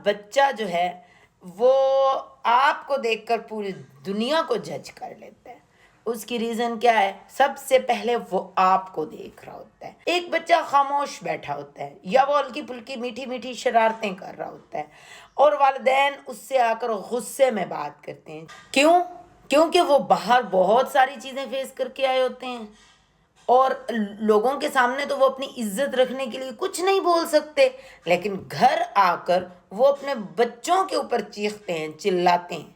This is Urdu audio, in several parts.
بچہ جو ہے وہ آپ کو دیکھ کر پوری دنیا کو جج کر لیتا ہے، اس کی ریزن کیا ہے؟ سب سے پہلے وہ آپ کو دیکھ رہا ہوتا ہے۔ ایک بچہ خاموش بیٹھا ہوتا ہے یا وہ ہلکی پھلکی میٹھی میٹھی شرارتیں کر رہا ہوتا ہے اور والدین اس سے آ کر غصے میں بات کرتے ہیں۔ کیوں؟ کیونکہ وہ باہر بہت ساری چیزیں فیس کر کے آئے ہوتے ہیں اور لوگوں کے سامنے تو وہ اپنی عزت رکھنے کے لیے کچھ نہیں بول سکتے، لیکن گھر آ کر وہ اپنے بچوں کے اوپر چیختے ہیں، چلاتے ہیں۔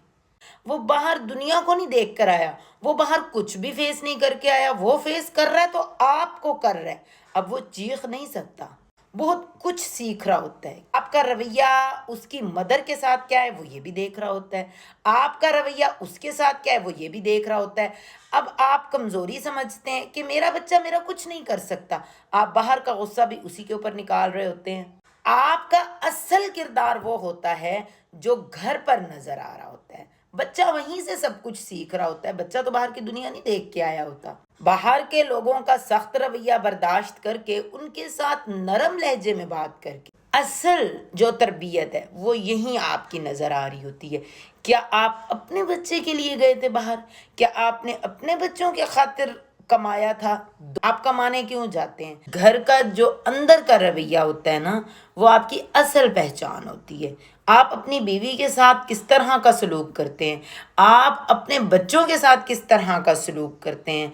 وہ باہر دنیا کو نہیں دیکھ کر آیا، وہ باہر کچھ بھی فیس نہیں کر کے آیا، وہ فیس کر رہا ہے تو آپ کو کر رہا ہے۔ اب وہ چیخ نہیں سکتا، بہت کچھ سیکھ رہا ہوتا ہے۔ آپ کا رویہ اس کی مدر کے ساتھ کیا ہے وہ یہ بھی دیکھ رہا ہوتا ہے، آپ کا رویہ اس کے ساتھ کیا ہے وہ یہ بھی دیکھ رہا ہوتا ہے۔ اب آپ کمزوری سمجھتے ہیں کہ میرا بچہ میرا کچھ نہیں کر سکتا، آپ باہر کا غصہ بھی اسی کے اوپر نکال رہے ہوتے ہیں۔ آپ کا اصل کردار وہ ہوتا ہے جو گھر پر نظر آ رہا ہوتا ہے، بچہ وہیں سے سب کچھ سیکھ رہا ہوتا ہے، بچہ تو باہر کی دنیا نہیں دیکھ کے آیا ہوتا۔ باہر کے لوگوں کا سخت رویہ برداشت کر کے ان کے ساتھ نرم لہجے میں بات کر کے اصل جو تربیت ہے وہ یہیں آپ کی نظر آ رہی ہوتی ہے۔ کیا آپ اپنے بچے کے لیے گئے تھے باہر؟ کیا آپ نے اپنے بچوں کے خاطر کمایا تھا؟ آپ کمانے کیوں جاتے ہیں؟ گھر کا جو اندر کا رویہ ہوتا ہے نا وہ آپ کی اصل پہچان ہوتی ہے۔ آپ اپنی بیوی کے ساتھ کس طرح کا سلوک کرتے ہیں، آپ اپنے بچوں کے ساتھ کس طرح کا سلوک کرتے ہیں،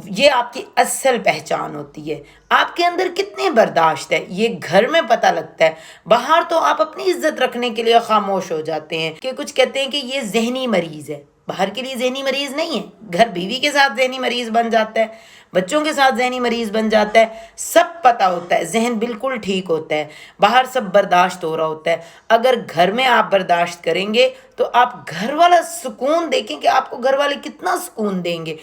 یہ آپ کی اصل پہچان ہوتی ہے۔ آپ کے اندر کتنے برداشت ہے یہ گھر میں پتہ لگتا ہے۔ باہر تو آپ اپنی عزت رکھنے کے لیے خاموش ہو جاتے ہیں کہ کچھ کہتے ہیں کہ یہ ذہنی مریض ہے، باہر کے لیے ذہنی مریض نہیں ہے، گھر بیوی کے ساتھ ذہنی مریض بن جاتا ہے، بچوں کے ساتھ ذہنی مریض بن جاتا ہے، سب پتہ ہوتا ہے، ذہن بالکل ٹھیک ہوتا ہے، باہر سب برداشت ہو رہا ہوتا ہے۔ اگر گھر میں آپ برداشت کریں گے تو آپ گھر والا سکون دیکھیں کہ آپ کو گھر والے کتنا سکون دیں گے۔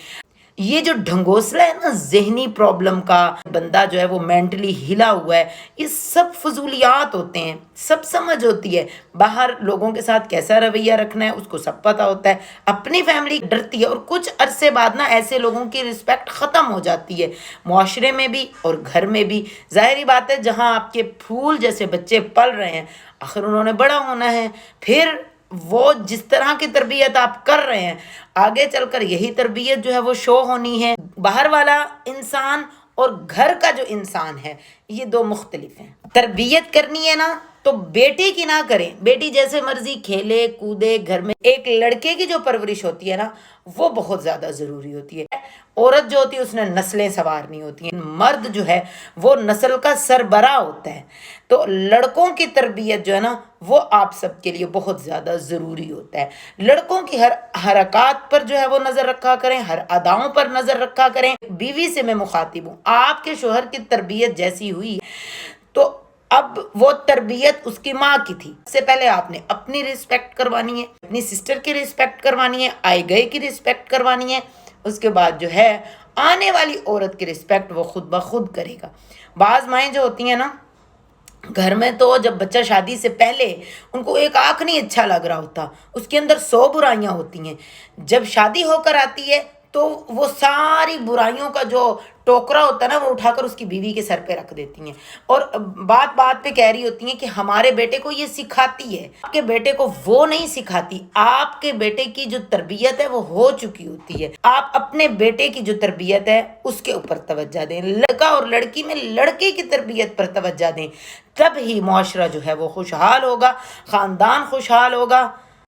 یہ جو ڈھنگوسلہ ہے نا ذہنی پرابلم کا، بندہ جو ہے وہ مینٹلی ہلا ہوا ہے، یہ سب فضولیات ہوتے ہیں، سب سمجھ ہوتی ہے۔ باہر لوگوں کے ساتھ کیسا رویہ رکھنا ہے اس کو سب پتہ ہوتا ہے۔ اپنی فیملی ڈرتی ہے اور کچھ عرصے بعد نا ایسے لوگوں کی رسپیکٹ ختم ہو جاتی ہے، معاشرے میں بھی اور گھر میں بھی۔ ظاہری بات ہے جہاں آپ کے پھول جیسے بچے پل رہے ہیں آخر انہوں نے بڑا ہونا ہے، پھر وہ جس طرح کی تربیت آپ کر رہے ہیں آگے چل کر یہی تربیت جو ہے وہ شو ہونی ہے۔ باہر والا انسان اور گھر کا جو انسان ہے یہ دو مختلف ہیں۔ تربیت کرنی ہے نا تو بیٹی کی نہ کریں، بیٹی جیسے مرضی کھیلے کودے گھر میں۔ ایک لڑکے کی جو پرورش ہوتی ہے نا وہ بہت زیادہ ضروری ہوتی ہے۔ عورت جو ہوتی ہے اس نے نسلیں سنوارنی ہوتی ہیں، مرد جو ہے وہ نسل کا سربراہ ہوتا ہے۔ تو لڑکوں کی تربیت جو ہے نا وہ آپ سب کے لیے بہت زیادہ ضروری ہوتا ہے۔ لڑکوں کی ہر حرکات پر جو ہے وہ نظر رکھا کریں، ہر اداؤں پر نظر رکھا کریں۔ بیوی سے میں مخاطب ہوں، آپ کے شوہر کی تربیت جیسی ہوئی تو اب وہ تربیت اس کی ماں کی تھی، اس سے پہلے آپ نے اپنی رسپیکٹ کروانی ہے، اپنی سسٹر کی رسپیکٹ کروانی ہے، آئے گئے کی رسپیکٹ کروانی ہے، اس کے بعد جو ہے آنے والی عورت کی رسپیکٹ وہ خود بخود کرے گا۔ بعض مائیں جو ہوتی ہیں نا گھر میں تو جب بچہ شادی سے پہلے ان کو ایک آنکھ نہیں اچھا لگ رہا ہوتا، اس کے اندر 100 برائیاں ہوتی ہیں، جب شادی ہو کر آتی ہے تو وہ ساری برائیوں کا جو ٹوکرا ہوتا ہے نا وہ اٹھا کر اس کی بیوی کے سر پہ رکھ دیتی ہیں اور بات بات پہ کہہ رہی ہوتی ہیں کہ ہمارے بیٹے کو یہ سکھاتی ہے، آپ کے بیٹے کو وہ نہیں سکھاتی۔ آپ کے بیٹے کی جو تربیت ہے وہ ہو چکی ہوتی ہے، آپ اپنے بیٹے کی جو تربیت ہے اس کے اوپر توجہ دیں۔ لڑکا اور لڑکی میں لڑکے کی تربیت پر توجہ دیں، تب ہی معاشرہ جو ہے وہ خوشحال ہوگا، خاندان خوشحال ہوگا۔